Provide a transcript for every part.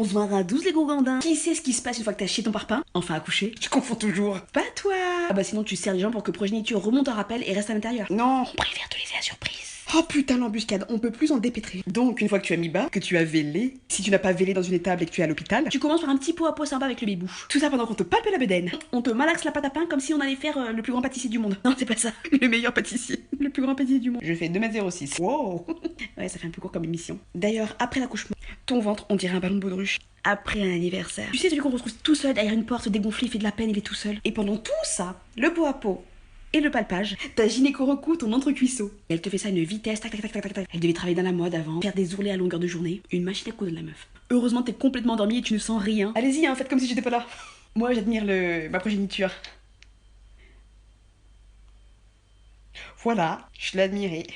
On se verra à 12 les gros gandins. Qui sait ce qui se passe une fois que t'as chié ton parpaing? Enfin accouché. Je confonds toujours. Pas toi. Ah bah sinon tu serres les gens pour que progéniture remonte en rappel et reste à l'intérieur. Non. On préfère te laisser la surprise. Oh putain, l'embuscade, on peut plus en dépêtrer. Donc, une fois que tu as mis bas, que tu as vélé, si tu n'as pas vélé dans une étable et que tu es à l'hôpital, Tu commences par un petit pot à peau sympa avec le bébou. tout ça pendant qu'on te palpe la bedaine. On te malaxe la pâte à pain comme si on allait faire le plus grand pâtissier du monde. Non, c'est pas ça. Le meilleur pâtissier, le plus grand pâtissier du monde. Je fais 2,06 m. Wow. Ouais, ça fait un peu court comme émission. D'ailleurs, après l'accouchement, ton ventre, on dirait un ballon de baudruche. Après un anniversaire. Tu sais, celui qu'on retrouve tout seul derrière une porte dégonflée, il fait de la peine, il est tout seul. Et pendant tout ça, le pot à peau, Et le palpage, ta gynéco recoue ton entrecuisseau. et elle te fait ça à une vitesse, tac tac tac tac tac tac. Elle devait travailler dans la mode avant, faire des ourlets à longueur de journée. Une machine à coudre, la meuf. Heureusement, t'es complètement endormie et tu ne sens rien. Allez-y, hein, faites comme si j'étais pas là. Moi, j'admire ma progéniture. Voilà, je l'admirais.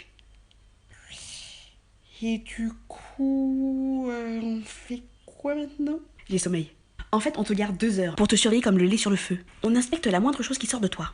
Et du coup, on fait quoi maintenant? J'ai sommeil. En fait, on te garde 2 heures pour te surveiller comme le lait sur le feu. On inspecte la moindre chose qui sort de toi.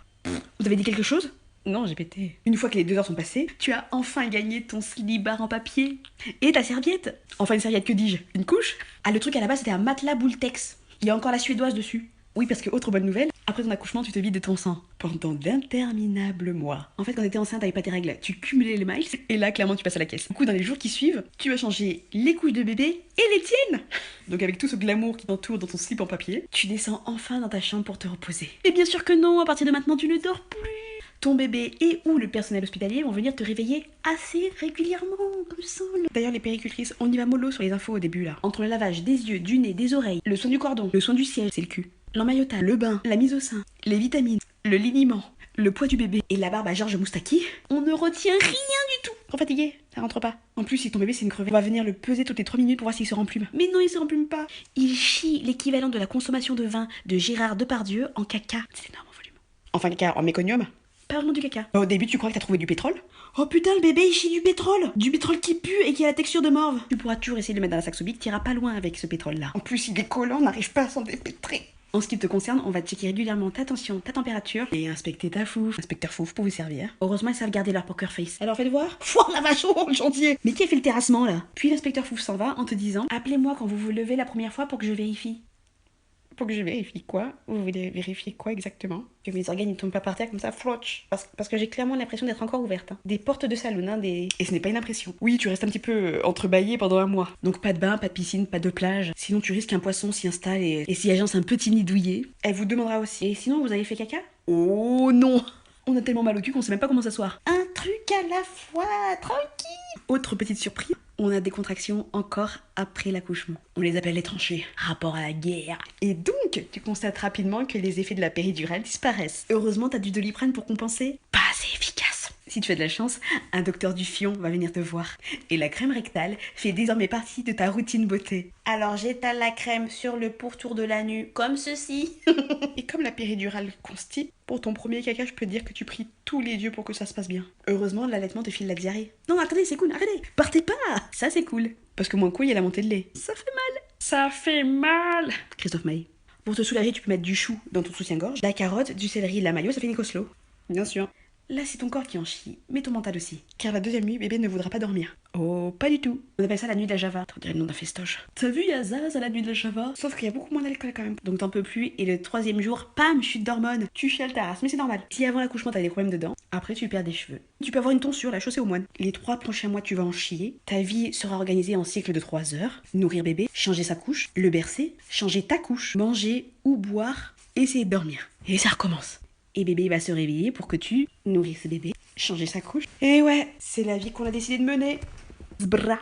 Vous avez dit quelque chose? Non, j'ai pété. Une fois que les 2 heures sont passées, tu as enfin gagné ton slibard en papier. Et ta serviette? Enfin, une serviette, que dis-je? Une couche? Ah, le truc à la base, c'était un matelas Boultex. Il y a encore la suédoise dessus. Oui, parce que, autre bonne nouvelle, après ton accouchement, tu te vides de ton sang. Pendant d'interminables mois. En fait, quand t'étais enceinte, t'avais pas tes règles. Tu cumulais les miles. Et là, clairement, tu passes à la caisse. Du coup, dans les jours qui suivent, tu vas changer les couches de bébé et les tiennes. Donc, avec tout ce glamour qui t'entoure dans ton slip en papier, Tu descends enfin dans ta chambre pour te reposer. Et bien sûr que non, à partir de maintenant, tu ne dors plus. Ton bébé et ou le personnel hospitalier vont venir te réveiller assez régulièrement, comme ça. D'ailleurs, les péricultrices, on y va mollo sur les infos au début là. Entre le lavage des yeux, du nez, des oreilles, le soin du cordon, le soin du siège, c'est le cul, l'emmaillotage, le bain, la mise au sein, les vitamines, le liniment, le poids du bébé et la barbe à Georges Moustaki, on ne retient rien du tout. Trop fatigué, ça rentre pas. En plus, si ton bébé c'est une crevette, on va venir le peser toutes les 3 minutes pour voir s'il se remplume. Mais non, il se remplume pas. Il chie l'équivalent de la consommation de vin de Gérard Depardieu en caca. C'est énorme en volume. Enfin, caca en méconium. Parlons du caca. Au début, tu crois que t'as trouvé du pétrole? Oh putain, le bébé il chie du pétrole. Du pétrole qui pue et qui a la texture de morve. Tu pourras toujours essayer de le mettre dans la saxobique, t'iras pas loin avec ce pétrole là. En plus, il est collant, on n'arrive pas à s'en dépêtrer. En ce qui te concerne, on va checker régulièrement ta tension, ta température et inspecter ta fouf. Inspecteur Fouf, pour vous servir. Heureusement, ils savent garder leur poker face. Alors faites voir. Fouah la vache, oh, le chantier. Mais qui a fait le terrassement là? Puis l'inspecteur fouf s'en va en te disant: appelez-moi quand vous vous levez la première fois pour que je vérifie. Pour que je vérifie quoi? Vous voulez vérifier quoi exactement? Que mes organes ne tombent pas par terre comme ça, flotch. Parce que j'ai clairement l'impression d'être encore ouverte. Hein. Des portes de salon, hein, des. Et ce n'est pas une impression. Oui, tu restes un petit peu entrebâillé pendant un mois. Donc pas de bain, pas de piscine, pas de plage. Sinon tu risques qu'un poisson s'y installe et s'y agence un petit nid douillet. Elle vous demandera aussi. Et sinon vous avez fait caca? Oh non! On a tellement mal au cul qu'on sait même pas comment s'asseoir. Un truc à la fois, tranquille. Autre petite surprise, On a des contractions encore après l'accouchement. On les appelle les tranchées. Rapport à la guerre. et donc tu constates rapidement que les effets de la péridurale disparaissent. Heureusement, t'as du Doliprane pour compenser. Pas assez efficace. Si tu as de la chance, un docteur du fion va venir te voir. Et la crème rectale fait désormais partie de ta routine beauté. Alors j'étale la crème sur le pourtour de la nuque, comme ceci. Et comme la péridurale constipe, pour ton premier caca, je peux te dire que tu pries tous les dieux pour que ça se passe bien. Heureusement, l'allaitement te file la diarrhée. Non, attendez, c'est cool, arrêtez. Partez pas. Ça, c'est cool. Parce que moins cool, il y a la montée de lait. Ça fait mal. Ça fait mal. Christophe Maé. Pour te soulager, tu peux mettre du chou dans ton soutien-gorge, de la carotte, du céleri et de la mayo, ça fait Nicoslo. Bien sûr. Là, c'est ton corps qui en chie, mais ton mental aussi. Car la deuxième nuit, bébé ne voudra pas dormir. Oh, pas du tout. On appelle ça la nuit de la Java. T'en dirais le nom d'un festoche. T'as vu Yazaz à la nuit de la Java? Sauf qu'il y a beaucoup moins d'alcool quand même. Donc t'en peux plus, et le 3e jour, pam, chute d'hormones. Tu chiales ta race, mais c'est normal. Si avant l'accouchement t'as des problèmes dedans, après tu perds des cheveux. Tu peux avoir une tonsure, la chaussée aux moines. Les 3 prochains mois tu vas en chier. Ta vie sera organisée en cycle de 3 heures. Nourrir bébé, changer sa couche, le bercer, changer ta couche, manger ou boire, essayer de dormir. Et ça recommence. Et bébé va se réveiller pour que tu nourrisses bébé, changer sa couche. Et ouais, c'est la vie qu'on a décidé de mener. Bra.